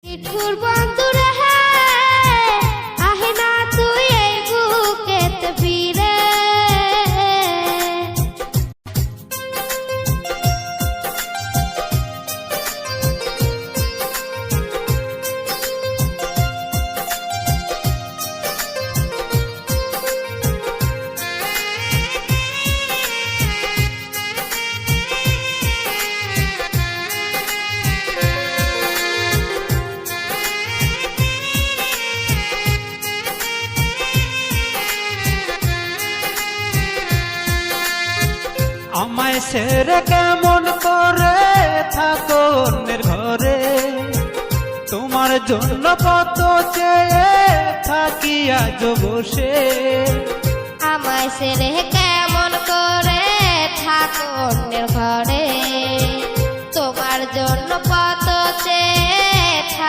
নিঠুর বন্ধুরে আহে না তুই এই বুকেতে ফিরে। আমায় ছেড়ে কেমন করে থাকো অন্যের ঘরে, তোমার জন্য কত চেয়ে থাকি আজ বসে। আমায় ছেড়ে কেমন করে থাকো অন্যের ঘরে, তোমার জন্য কত চেয়ে